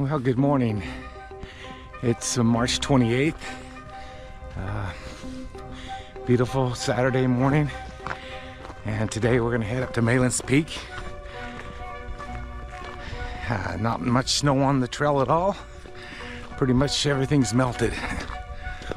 Well, good morning. It's March 28th. Beautiful Saturday morning. And today we're going to head up to Malans Peak. Not much snow on the trail at all. Pretty much everything's melted.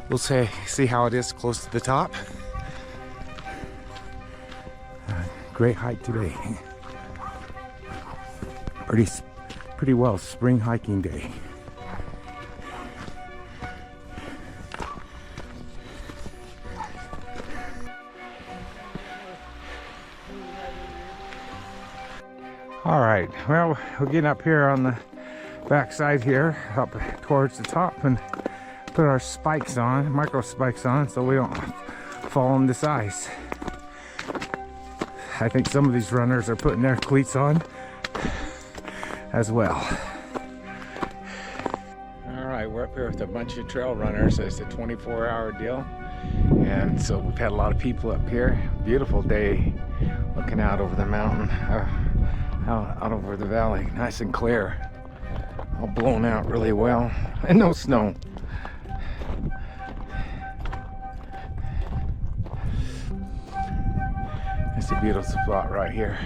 We'll see how it is close to the top. Great hike today. Pretty well spring hiking day. All right, well, we're getting up here on the backside here, up towards the top, and put our spikes on, micro spikes on, so we don't fall on this ice. I think some of these runners are putting their cleats on as well. All right, we're up here with a bunch of trail runners. It's a 24-hour deal, and so we've had a lot of people up here. Beautiful day, looking out over the mountain, out over the valley, nice and clear, all blown out really well, and no snow. It's a beautiful spot right here.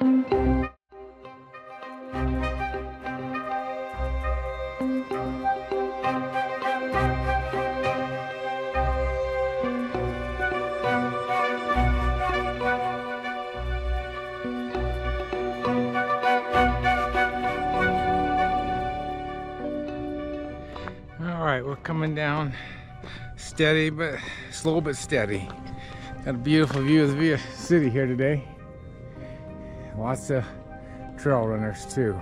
All right, we're coming down steady, but slow but steady. Got a beautiful view of the city here today. Lots of trail runners too.